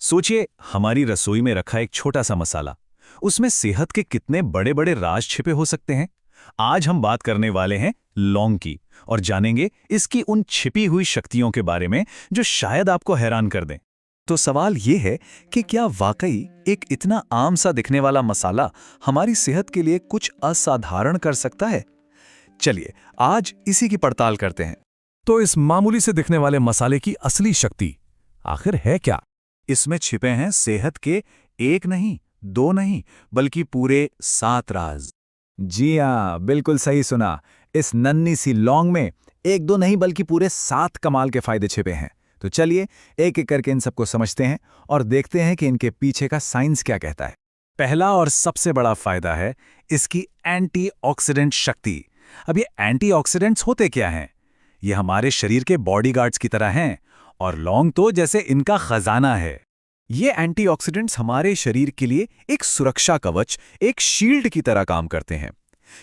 सोचिए, हमारी रसोई में रखा एक छोटा सा मसाला, उसमें सेहत के कितने बड़े बड़े राज छिपे हो सकते हैं। आज हम बात करने वाले हैं लौंग की और जानेंगे इसकी उन छिपी हुई शक्तियों के बारे में जो शायद आपको हैरान कर दें। तो सवाल ये है कि क्या वाकई एक इतना आम सा दिखने वाला मसाला हमारी सेहत के लिए कुछ असाधारण कर सकता है? चलिए आज इसी की पड़ताल करते हैं। तो इस मामूली से दिखने वाले मसाले की असली शक्ति आखिर है क्या? इसमें छिपे हैं सेहत के एक नहीं, दो नहीं, बल्कि पूरे 7 राज। जी हाँ, बिल्कुल सही सुना। इस नन्ही सी लौंग में एक दो नहीं बल्कि पूरे 7 कमाल के फायदे छिपे हैं। तो चलिए एक एक करके इन सबको समझते हैं और देखते हैं कि इनके पीछे का साइंस क्या कहता है। पहला और सबसे बड़ा फायदा है इसकी एंटीऑक्सीडेंट शक्ति। अब ये एंटीऑक्सीडेंट्स होते क्या हैं? ये हमारे शरीर के बॉडीगार्ड्स की तरह हैं और लौंग तो जैसे इनका खजाना है। ये एंटीऑक्सीडेंट्स हमारे शरीर के लिए एक सुरक्षा कवच, एक शील्ड की तरह काम करते हैं।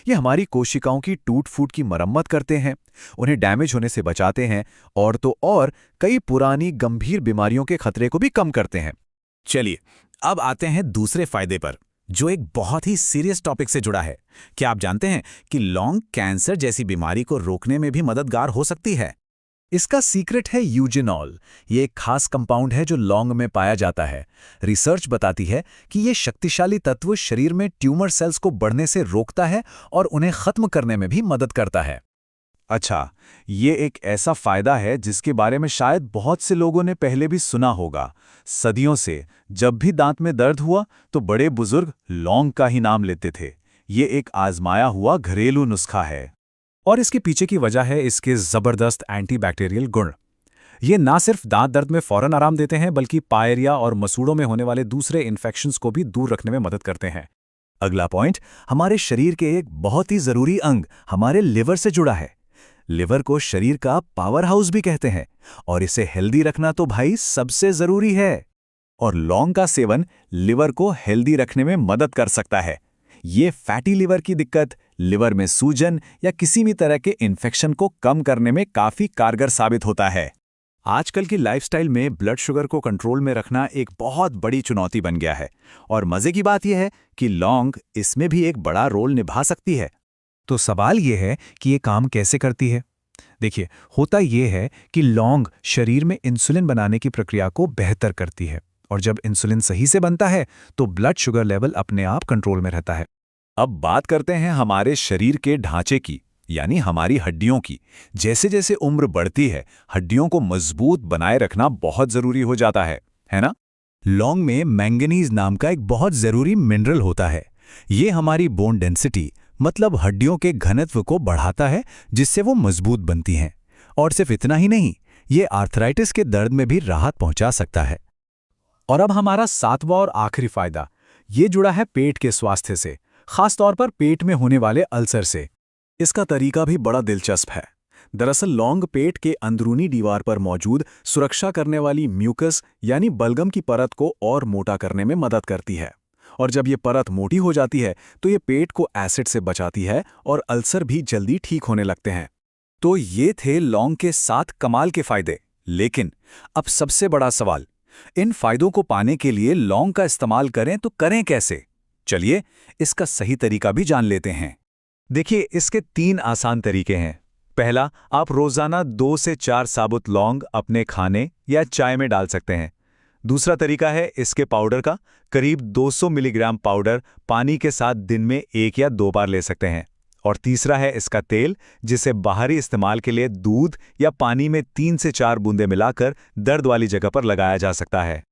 ये हमारी कोशिकाओं की टूट-फूट की मरम्मत करते हैं, उन्हें डैमेज होने से बचाते हैं और तो और कई पुरानी गंभीर बीमारियों के खतरे को भी कम करते हैं। चलिए अब आते हैं दूसरे फायदे पर, जो एक बहुत ही सीरियस टॉपिक से जुड़ा है। क्या आप जानते हैं कि लौंग कैंसर जैसी बीमारी को रोकने में भी मददगार हो सकती है? इसका सीक्रेट है यूजेनॉल। ये एक खास कंपाउंड है जो लौंग में पाया जाता है। रिसर्च बताती है कि ये शक्तिशाली तत्व शरीर में ट्यूमर सेल्स को बढ़ने से रोकता है और उन्हें खत्म करने में भी मदद करता है। अच्छा, ये एक ऐसा फायदा है जिसके बारे में शायद बहुत से लोगों ने पहले भी सुना होगा। सदियों से जब भी दांत में दर्द हुआ तो बड़े बुजुर्ग लौंग का ही नाम लेते थे। ये एक आजमाया हुआ घरेलू नुस्खा है। और इसके पीछे की वजह है इसके जबरदस्त एंटीबैक्टीरियल गुण। ये ना सिर्फ दांत दर्द में फौरन आराम देते हैं बल्कि पायरिया और मसूड़ों में होने वाले दूसरे इन्फेक्शंस को भी दूर रखने में मदद करते हैं। अगला पॉइंट हमारे शरीर के एक बहुत ही जरूरी अंग हमारे लिवर से जुड़ा है। लिवर को शरीर का पावर हाउस भी कहते हैं और इसे हेल्दी रखना तो भाई सबसे जरूरी है। और लौंग का सेवन लिवर को हेल्दी रखने में मदद कर सकता है। ये फैटी लिवर की दिक्कत, लिवर में सूजन या किसी भी तरह के इन्फेक्शन को कम करने में काफी कारगर साबित होता है। आजकल की लाइफस्टाइल में ब्लड शुगर को कंट्रोल में रखना एक बहुत बड़ी चुनौती बन गया है और मजे की बात यह है कि लौंग इसमें भी एक बड़ा रोल निभा सकती है। तो सवाल ये है कि ये काम कैसे करती है? देखिए, होता ये है कि लौंग शरीर में इंसुलिन बनाने की प्रक्रिया को बेहतर करती है और जब इंसुलिन सही से बनता है तो ब्लड शुगर लेवल अपने आप कंट्रोल में रहता है। अब बात करते हैं हमारे शरीर के ढांचे की, यानी हमारी हड्डियों की। जैसे जैसे उम्र बढ़ती है, हड्डियों को मजबूत बनाए रखना बहुत जरूरी हो जाता है ना? लौंग में मैंगनीज नाम का एक बहुत जरूरी मिनरल होता है। ये हमारी बोन डेंसिटी मतलब हड्डियों के घनत्व को बढ़ाता है, जिससे वो मजबूत बनती हैं। और सिर्फ इतना ही नहीं, ये आर्थराइटिस के दर्द में भी राहत पहुंचा सकता है। और अब हमारा 7वां और आखिरी फायदा, ये जुड़ा है पेट के स्वास्थ्य से, खासतौर पर पेट में होने वाले अल्सर से। इसका तरीका भी बड़ा दिलचस्प है। दरअसल लौंग पेट के अंदरूनी दीवार पर मौजूद सुरक्षा करने वाली म्यूकस यानी बलगम की परत को और मोटा करने में मदद करती है और जब ये परत मोटी हो जाती है तो ये पेट को एसिड से बचाती है और अल्सर भी जल्दी ठीक होने लगते हैं। तो ये थे लौंग के 7 कमाल के फायदे। लेकिन अब सबसे बड़ा सवाल, इन फायदों को पाने के लिए लौंग का इस्तेमाल करें तो करें कैसे? चलिए इसका सही तरीका भी जान लेते हैं। देखिए, इसके 3 आसान तरीके हैं। पहला, आप रोजाना 2 से 4 साबुत लौंग अपने खाने या चाय में डाल सकते हैं। दूसरा तरीका है इसके पाउडर का। करीब 200 मिलीग्राम पाउडर पानी के साथ दिन में 1 या 2 बार ले सकते हैं। और तीसरा है इसका तेल, जिसे बाहरी इस्तेमाल के लिए दूध या पानी में 3 से 4 बूंदें मिलाकर दर्द वाली जगह पर लगाया जा सकता है।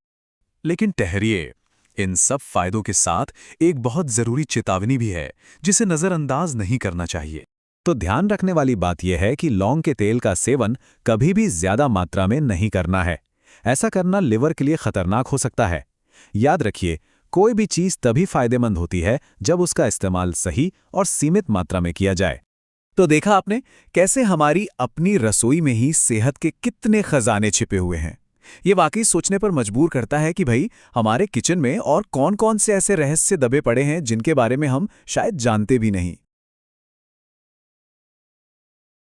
लेकिन ठहरिए, इन सब फायदों के साथ एक बहुत जरूरी चेतावनी भी है जिसे नजरअंदाज नहीं करना चाहिए। तो ध्यान रखने वाली बात यह है कि लौंग के तेल का सेवन कभी भी ज्यादा मात्रा में नहीं करना है। ऐसा करना लिवर के लिए खतरनाक हो सकता है। याद रखिए, कोई भी चीज तभी फायदेमंद होती है जब उसका इस्तेमाल सही और सीमित मात्रा में किया जाए। तो देखा आपने कैसे हमारी अपनी रसोई में ही सेहत के कितने खजाने छिपे हुए हैं। ये वाकई सोचने पर मजबूर करता है कि भाई हमारे किचन में और कौन-कौन से ऐसे रहस्य दबे पड़े हैं जिनके बारे में हम शायद जानते भी नहीं।